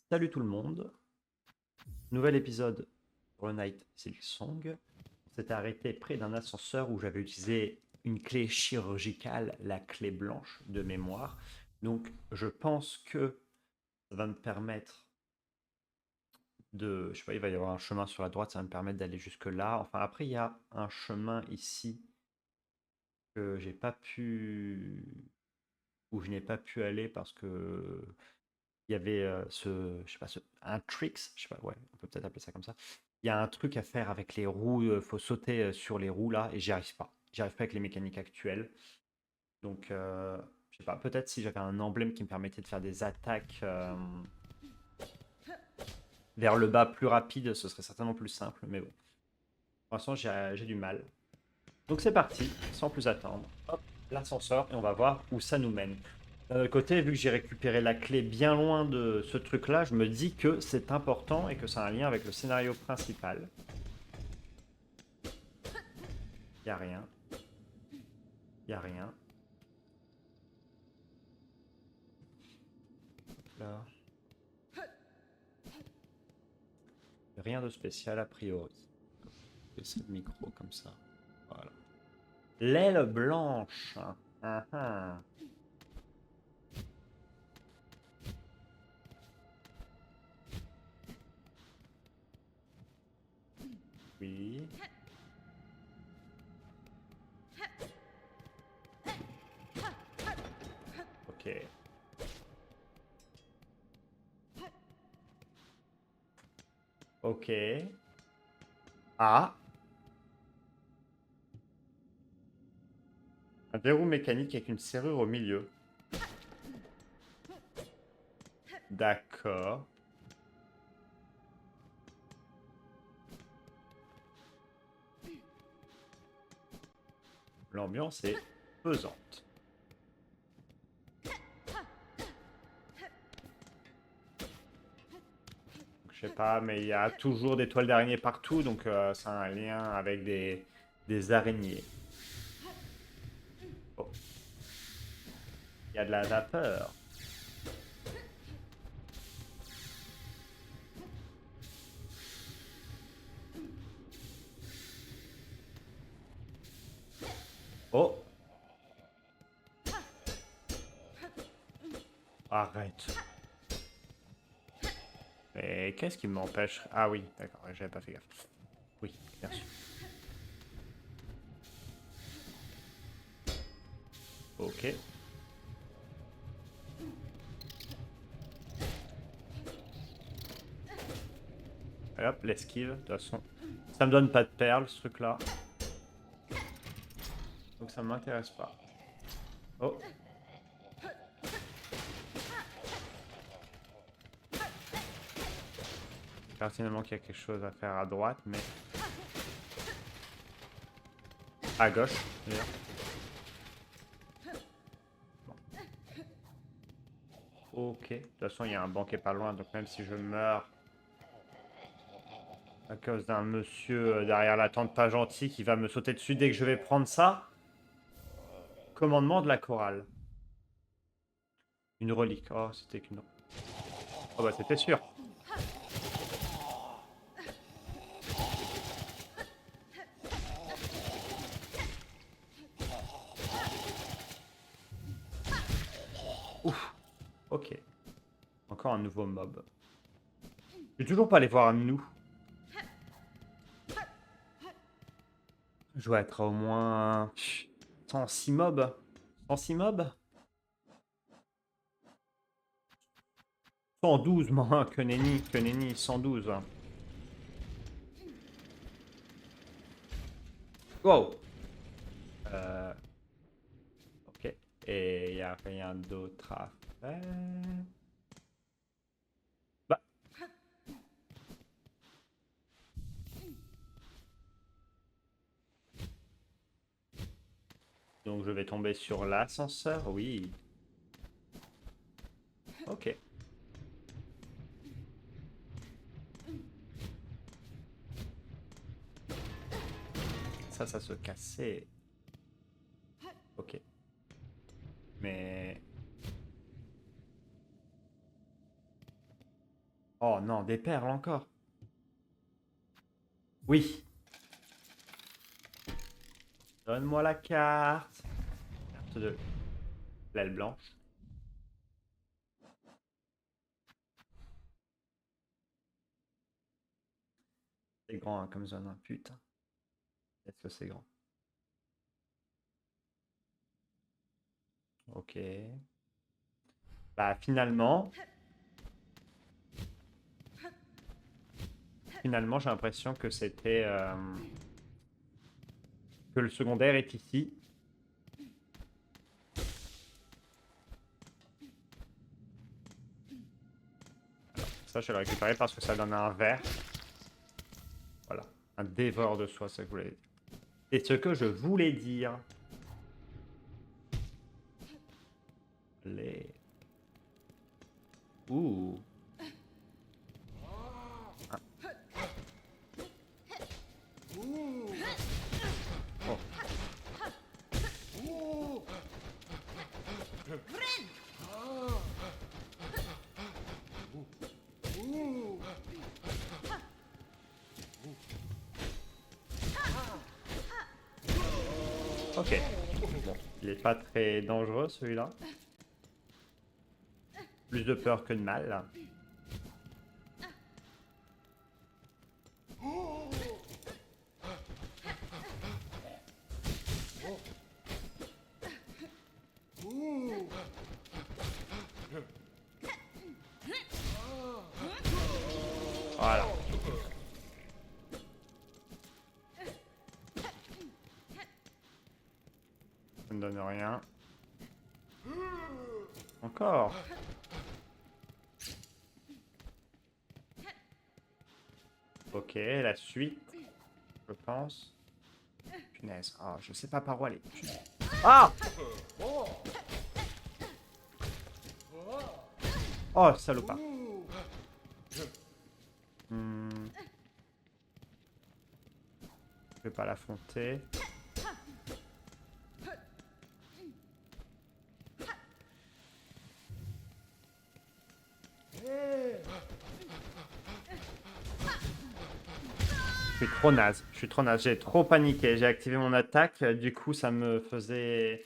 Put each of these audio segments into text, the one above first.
Salut tout le monde, nouvel épisode pour le Night Silksong. On s'était arrêté près d'un ascenseur où j'avais utilisé une clé chirurgicale, la clé blanche de mémoire. Donc je pense que ça va me permettre de... Je sais pas, il va y avoir un chemin sur la droite, ça va me permettre d'aller jusque là. Enfin après il y a un chemin ici que j'ai pas pu... où je n'ai pas pu aller parce que il y avait je sais pas, un tricks, je sais pas, ouais, on peut peut-être appeler ça comme ça. Il y a un truc à faire avec les roues, faut sauter sur les roues là, et j'y arrive pas. J'y arrive pas avec les mécaniques actuelles. Donc, je sais pas, peut-être si j'avais un emblème qui me permettait de faire des attaques vers le bas plus rapide, ce serait certainement plus simple, mais bon. Pour l'instant, j'ai du mal. Donc c'est parti, sans plus attendre. Hop, l'ascenseur, et on va voir où ça nous mène. D'un autre côté, vu que j'ai récupéré la clé bien loin de ce truc-là, je me dis que c'est important et que ça a un lien avec le scénario principal. Y a rien. Y a rien. Là. Rien de spécial a priori. Baisser le micro comme ça. Voilà. L'aile blanche. Ah, ah. Oui. Ok. Ok. Ah. Un verrou mécanique avec une serrure au milieu. D'accord. L'ambiance est pesante. Je sais pas, mais il y a toujours des toiles d'araignée partout, donc ça a un lien avec des araignées. Oh, il y a de la vapeur. Oh, arrête. Mais qu'est-ce qui m'empêche? Ah oui, d'accord, ouais, j'avais pas fait gaffe. Oui, bien sûr. Ok. Et hop, l'esquive. De toute façon, ça me donne pas de perles, ce truc-là. Donc ça m'intéresse pas. Oh, pertinemment qu'il y a quelque chose à faire à droite, mais... À gauche, d'ailleurs. Ok. De toute façon, il y a un banquet pas loin, donc même si je meurs à cause d'un monsieur derrière la tente pas gentil qui va me sauter dessus dès que je vais prendre ça, commandement de la chorale. Une relique. Oh, c'était qu'une... Oh bah c'était sûr. Ouf. Ok. Encore un nouveau mob. Je vais toujours pas aller voir nous. Je dois être au moins 106 mobs. 106 mobs? 112, moi, que nenni, 112. Wow. Euh, ok. Et il n'y a rien d'autre à faire. Bah, donc je vais tomber sur l'ascenseur, oui. Ok. Ça se cassait. Ok. Mais... Oh non, des perles encore. Oui. Donne-moi la carte. Carte de l'aile blanche. C'est grand hein, comme zone, hein. Putain. Est-ce que c'est grand? Ok. Bah finalement j'ai l'impression que c'était... que le secondaire est ici. Alors, ça je vais le récupérer parce que ça donne un verre. Voilà. Un dévore de soi, c'est ce que je voulais dire. C'est ce que je voulais dire. Les... Ouh. Ah. Oh. Ok. Bon, il est pas très dangereux celui-là. Plus de peur que de mal. Voilà. Ça ne donne rien. Encore. Ok, la suite, je pense. Punaise. Ah, je sais pas par où aller. Ah! Oh, salopard. Je vais pas l'affronter. Je suis trop naze. Je suis trop naze. J'ai trop paniqué. J'ai activé mon attaque. Du coup, ça me faisait...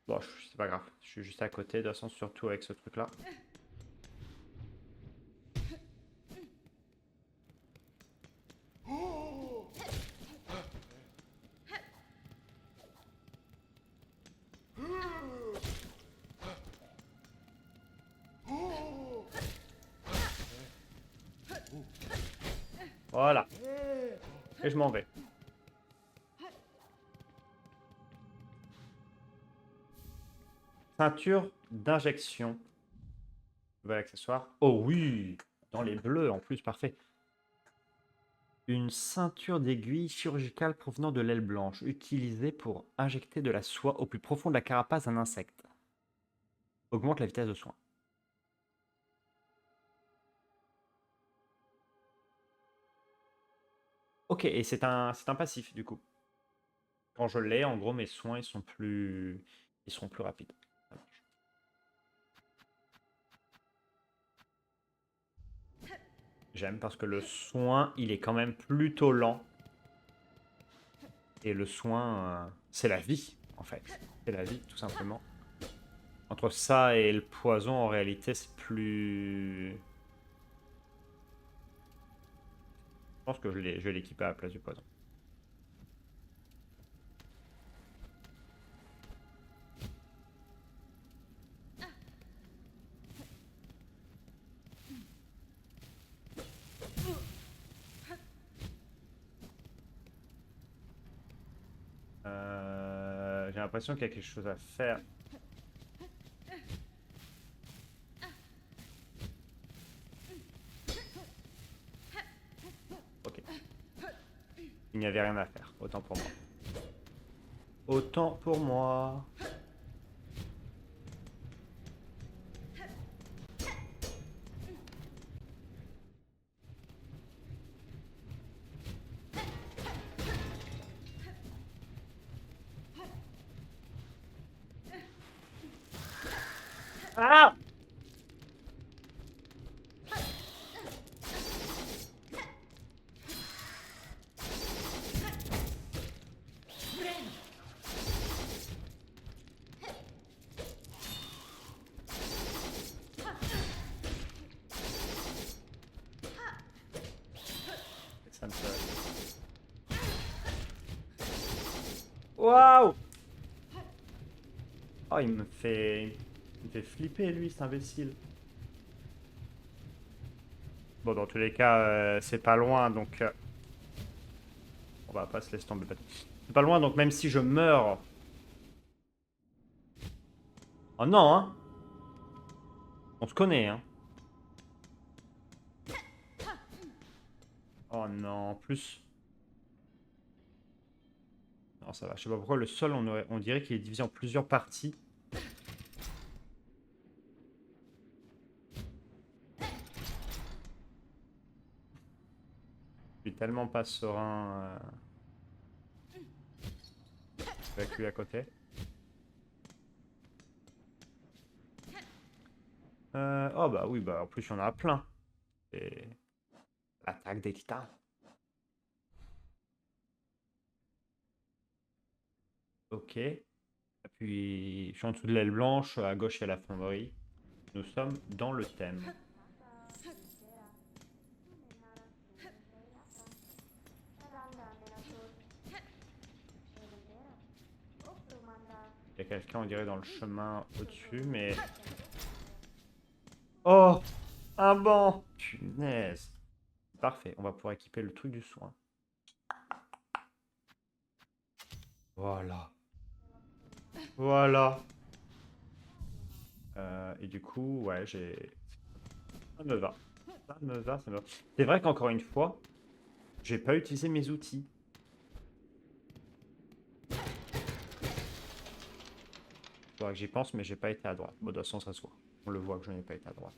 Bon, c'est pas grave. Je suis juste à côté. De toute façon, surtout avec ce truc-là. Voilà. Et je m'en vais. Ceinture d'injection. Nouvel accessoire. Oh oui! Dans les bleus en plus, parfait. Une ceinture d'aiguilles chirurgicale provenant de l'aile blanche, utilisée pour injecter de la soie au plus profond de la carapace d'un insecte. Augmente la vitesse de soin. Ok, et c'est un passif du coup. Quand je l'ai, en gros, mes soins ils seront plus rapides. Ça marche. J'aime parce que le soin, il est quand même plutôt lent. Et le soin, c'est la vie, en fait. C'est la vie, tout simplement. Entre ça et le poison, en réalité, c'est plus... Je pense que je vais l'équiper à la place du poison. J'ai l'impression qu'il y a quelque chose à faire. Ok. Il n'y avait rien à faire. Autant pour moi. Autant pour moi. Ah! ça me fait... Waouh! Oh, il me fait flipper, lui, cet imbécile. Bon, dans tous les cas, c'est pas loin, donc... on va pas se laisser tomber. C'est pas loin, donc même si je meurs... Oh non, hein! On se connaît, hein! Oh non, en plus... Non, ça va. Je sais pas pourquoi le sol, on dirait qu'il est divisé en plusieurs parties. Je suis tellement pas serein avec lui à côté. Oh bah oui, bah en plus il y en a plein. Et l'attaque des titans. Ok. Et puis je suis en dessous de l'aile blanche, à gauche il y a la fonderie. Nous sommes dans le thème. Il y a quelqu'un, on dirait, dans le chemin au-dessus, mais... Oh! Un banc! Punaise! Parfait, on va pouvoir équiper le truc du soin. Voilà. Voilà. Et du coup, ouais, j'ai... Ça me va. Ça me va, ça me va. C'est vrai qu'encore une fois, j'ai pas utilisé mes outils. Faudra que j'y pense, mais j'ai pas été à droite. Bon, de toute façon, ça se voit. On le voit que je n'ai pas été à droite.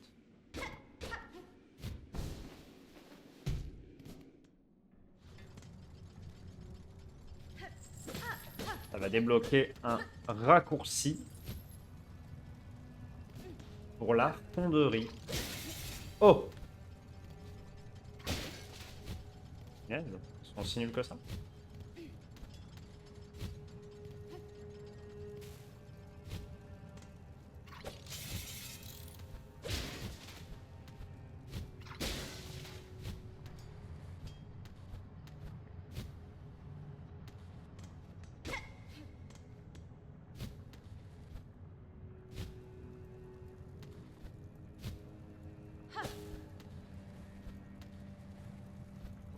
Ça va débloquer un raccourci pour la fonderie. Oh! Yes, ils sont si nuls que ça.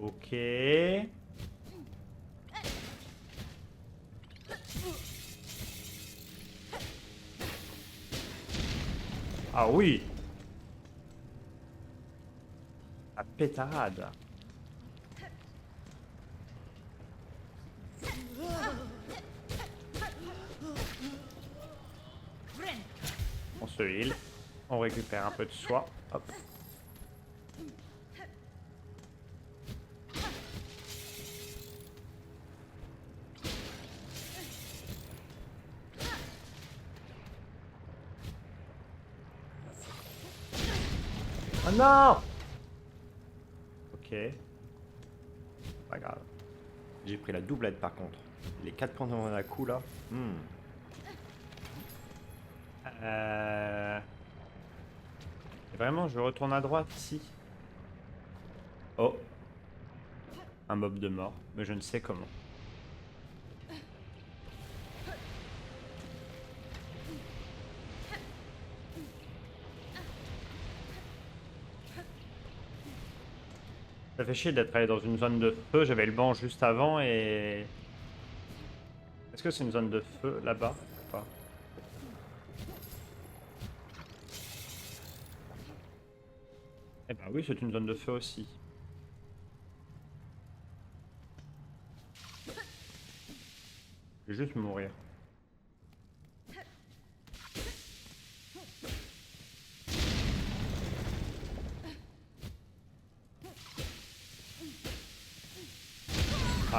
Ok. Ah oui! La pétarade. On se heal. On récupère un peu de soie. Hop. Oh non! Ok. Pas grave. J'ai pris la doublette par contre. Les 4 points de à coup là. Vraiment, je retourne à droite ici. Oh. Un mob de mort. Mais je ne sais comment. Ça fait chier d'être allé dans une zone de feu. J'avais le banc juste avant et... Est-ce que c'est une zone de feu là-bas ou pas? Eh ben oui, c'est une zone de feu aussi. Je vais juste mourir.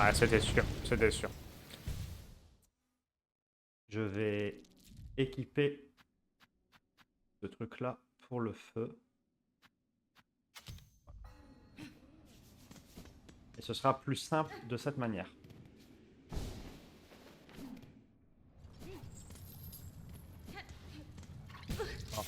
Ah, c'était sûr, c'était sûr. Je vais équiper ce truc-là pour le feu. Et ce sera plus simple de cette manière. Oh.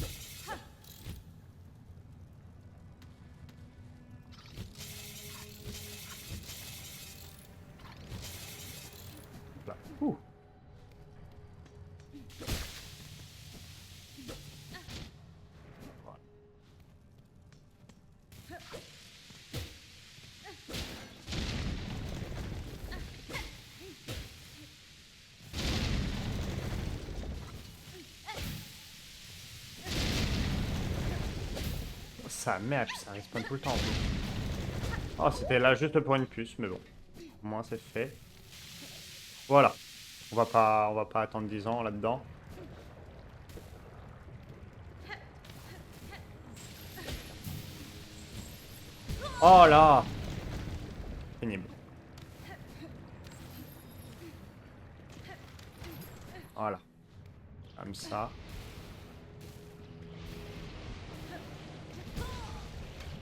sa mère, puis ça respawn tout le temps en plus. Oh, c'était là juste pour une puce, mais bon. Au moins c'est fait. Voilà. On va pas attendre 10 ans là-dedans. Oh là! Pénible. Voilà. Comme ça.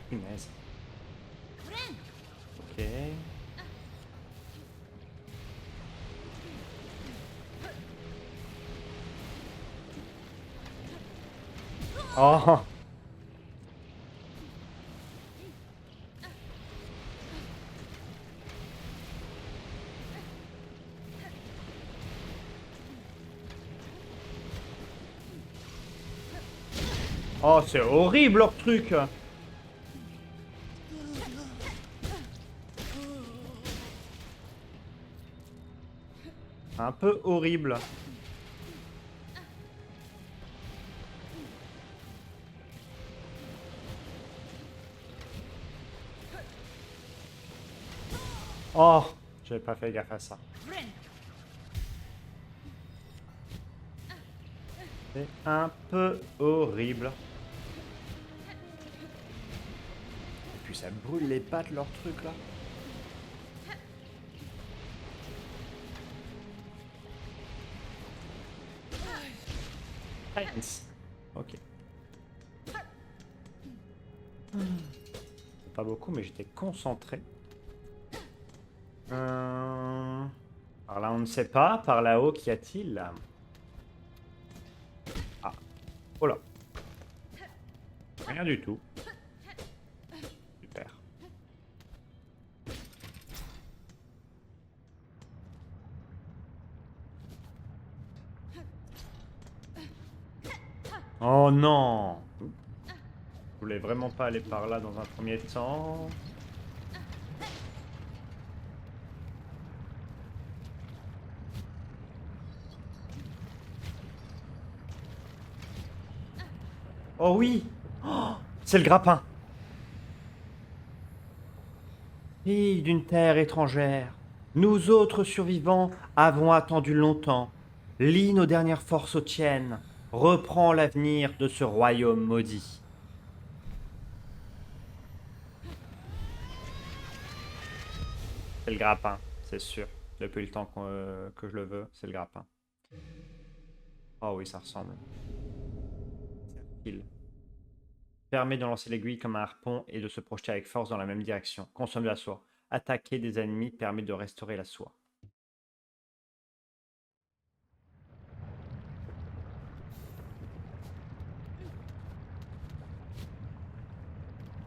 Punaise. Ok. Oh! Oh, c'est horrible leur truc! Un peu horrible. Oh! J'avais pas fait gaffe à ça. C'est un peu horrible. Et puis ça brûle les pattes leur truc là. Nice. Ok. Pas beaucoup, mais j'étais concentré. Alors là, on ne sait pas. Par là-haut, qu'y a-t-il là? Ah. Oh là. Rien du tout. Super. Oh non! Je voulais vraiment pas aller par là dans un premier temps. Oh oui! Oh, c'est le grappin! Fille d'une terre étrangère, nous autres survivants avons attendu longtemps. Lie nos dernières forces aux tiennes. Reprends l'avenir de ce royaume maudit. C'est le grappin, c'est sûr. Depuis le temps que je le veux, c'est le grappin. Oh oui, ça ressemble. Serre-fil. Permet de lancer l'aiguille comme un harpon et de se projeter avec force dans la même direction. Consomme de la soie. Attaquer des ennemis permet de restaurer la soie.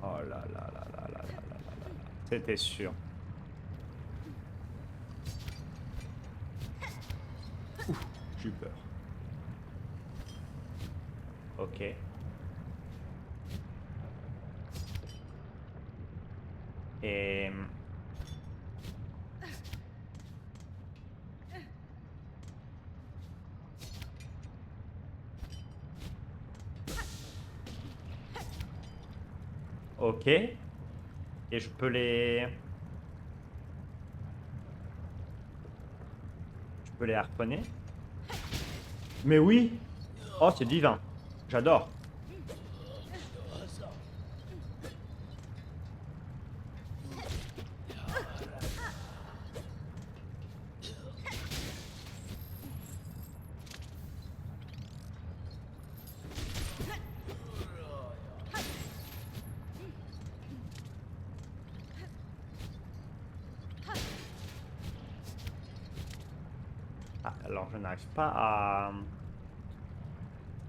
Oh là là là là là là là là là. C'était sûr. Ouf, j'ai eu peur. Ok. Et... Ok. Et je peux les... Je peux les harponner. Mais oui! Oh, c'est divin. J'adore. Ah, alors je n'arrive pas à...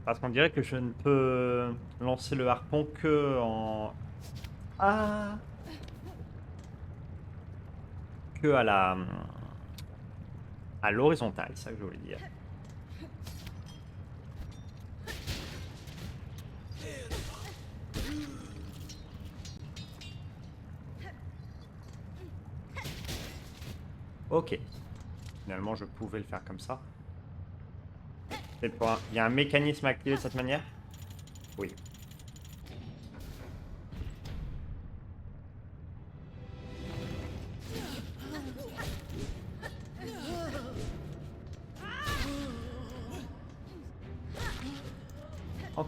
Parce qu'on dirait que je ne peux lancer le harpon que en... Ah! Que à la... À l'horizontale, c'est ça que je voulais dire. Ok. Finalement, je pouvais le faire comme ça. Il y a un mécanisme activé de cette manière? Oui.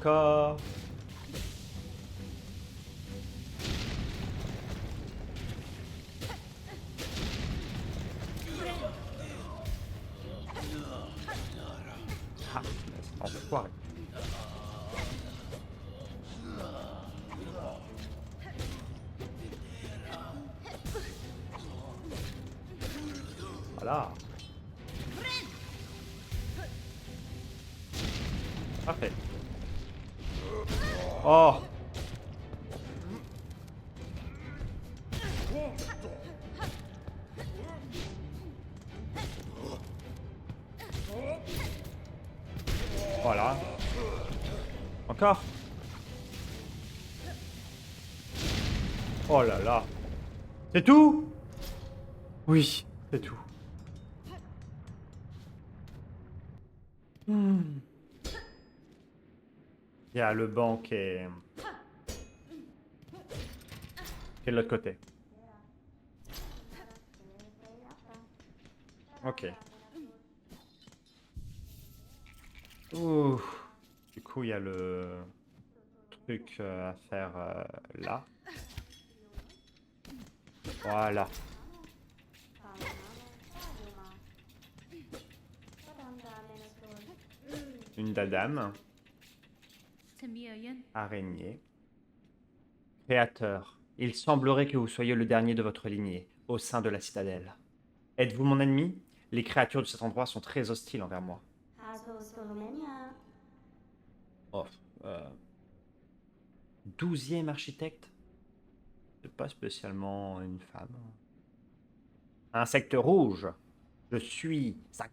Encore. Ah, enfoiré. Voilà. Parfait. Oh. Voilà. Encore. Oh là là. C'est tout? Oui, c'est tout. Hmm. Il y a le banc qui est de l'autre côté. Ok. Ouh. Du coup, il y a le truc à faire là. Voilà. Une dadame. Araignée. Créateur. Il semblerait que vous soyez le dernier de votre lignée, au sein de la citadelle. Êtes-vous mon ennemi? Les créatures de cet endroit sont très hostiles envers moi. Oh. euh, 12e architecte? C'est pas spécialement une femme. Insecte rouge. Je suis un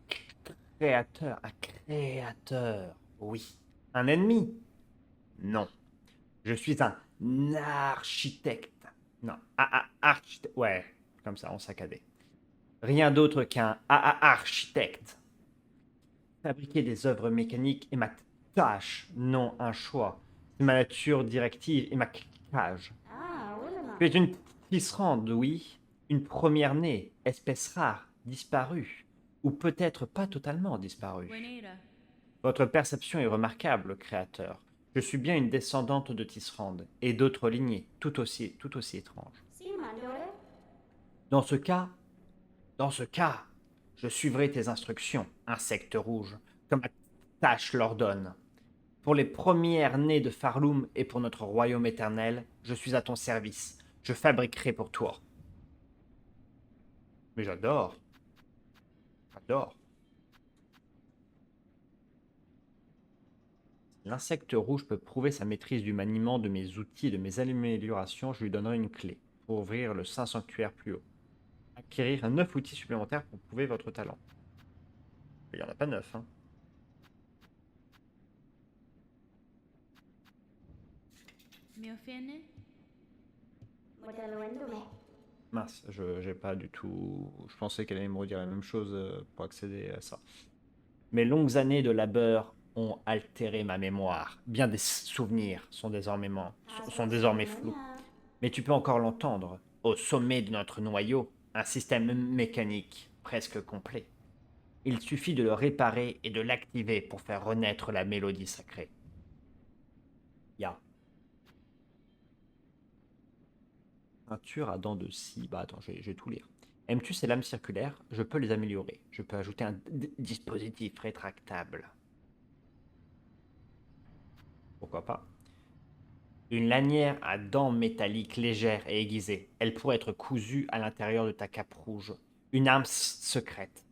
créateur. Un créateur. Oui. Un ennemi? Non. Je suis un architecte. Non. Architecte. Ouais. Comme ça, on saccadait. Rien d'autre qu'un architecte. Fabriquer des œuvres mécaniques est ma tâche, non un choix. C'est ma nature directive et ma cage. Tu es une tisserande, oui. Une première-née, espèce rare, disparue. Ou peut-être pas totalement disparue. Votre perception est remarquable, créateur. Je suis bien une descendante de Tisserand et d'autres lignées, tout aussi étranges. Dans ce cas, dans ce cas, je suivrai tes instructions, insecte rouge, comme ma tâche l'ordonne. Pour les premières nées de Farloum et pour notre royaume éternel, je suis à ton service. Je fabriquerai pour toi. Mais j'adore, j'adore. L'insecte rouge peut prouver sa maîtrise du maniement de mes outils et de mes améliorations. Je lui donnerai une clé pour ouvrir le Saint Sanctuaire plus haut. Acquérir un 9 outils supplémentaires pour prouver votre talent. Il n'y en a pas 9, hein. Mince, je j'ai pas du tout. Je pensais qu'elle allait me redire la même chose pour accéder à ça. Mes longues années de labeur ont altéré ma mémoire. Bien des souvenirs sont désormais flous. Mais tu peux encore l'entendre. Au sommet de notre noyau, un système mécanique presque complet. Il suffit de le réparer et de l'activer pour faire renaître la mélodie sacrée. Ya. Peinture à dents de scie. Bah attends, je vais tout lire. Aimes-tu ces lames circulaires? Je peux les améliorer. Je peux ajouter un dispositif rétractable. Pourquoi pas? Une lanière à dents métalliques légères et aiguisées. Elle pourrait être cousue à l'intérieur de ta cape rouge. Une arme secrète.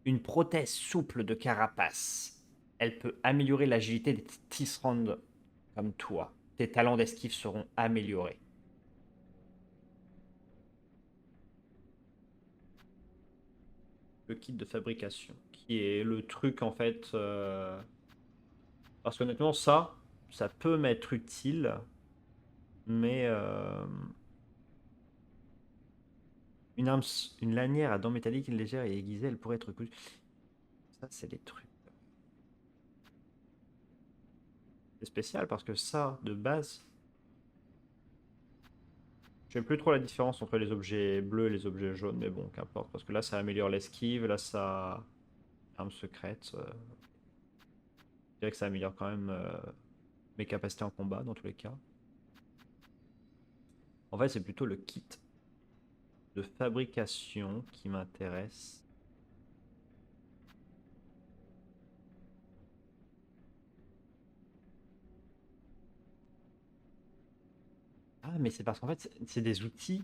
Une prothèse souple de carapace. Elle peut améliorer l'agilité des tisserandes comme toi. Tes talents d'esquive seront améliorés. Le kit de fabrication, qui est le truc en fait. Parce qu'honnêtement, ça peut m'être utile, mais une lanière à dents métalliques légère et aiguisée, elle pourrait être cousue. Ça, c'est des trucs. C'est spécial parce que ça, de base, je sais plus trop la différence entre les objets bleus et les objets jaunes, mais bon, qu'importe. Parce que là, ça améliore l'esquive, là, ça. Arme secrète. dirais que ça améliore quand même mes capacités en combat dans tous les cas. En fait, c'est plutôt le kit de fabrication qui m'intéresse. Ah, mais c'est parce qu'en fait, c'est des outils.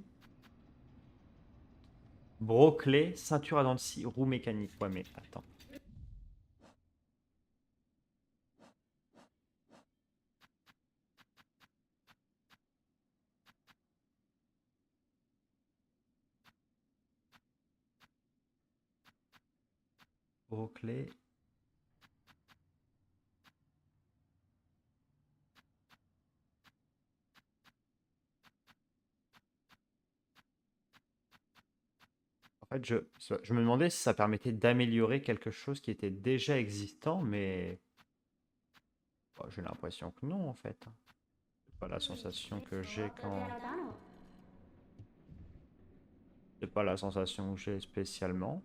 Broclé, ceinture à dents de scie, roue mécanique. Ouais, mais attends. Broclé. En fait, je me demandais si ça permettait d'améliorer quelque chose qui était déjà existant, mais bah, j'ai l'impression que non, en fait. C'est pas la sensation que j'ai quand... C'est pas la sensation que j'ai spécialement.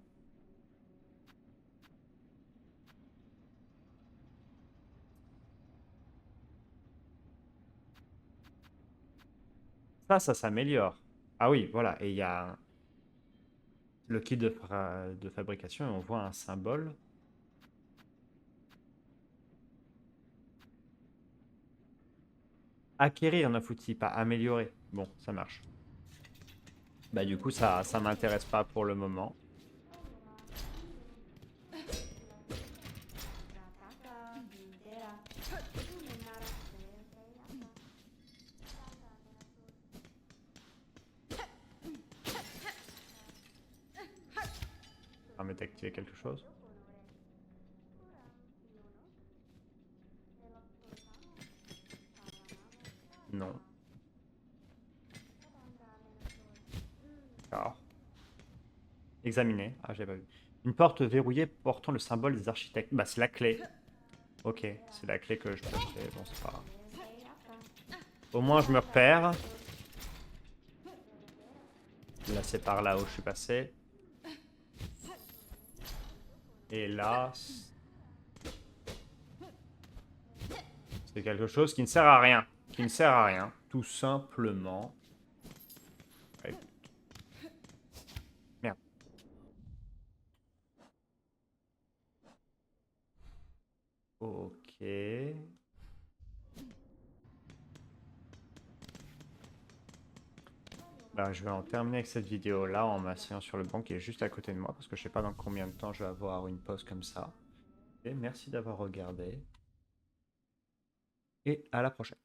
Ça s'améliore. Ah oui, voilà. Et il y a le kit de fabrication et on voit un symbole. Acquérir un outil, pas améliorer. Bon, ça marche. Bah du coup, ça m'intéresse pas pour le moment. Ça permet d'activer quelque chose. Non. D'accord. Examiner. Ah, j'ai pas vu. Une porte verrouillée portant le symbole des architectes. Bah, c'est la clé. Ok, c'est la clé que je peux acheter. Bon, c'est pas grave. Au moins, je me repère. Là, c'est par là où je suis passé. Et là, c'est quelque chose qui ne sert à rien. Qui ne sert à rien. Tout simplement. Ouais. Merde. Ok. Bah, je vais en terminer avec cette vidéo là en m'asseyant sur le banc qui est juste à côté de moi parce que je sais pas dans combien de temps je vais avoir une pause comme ça. Et merci d'avoir regardé et à la prochaine.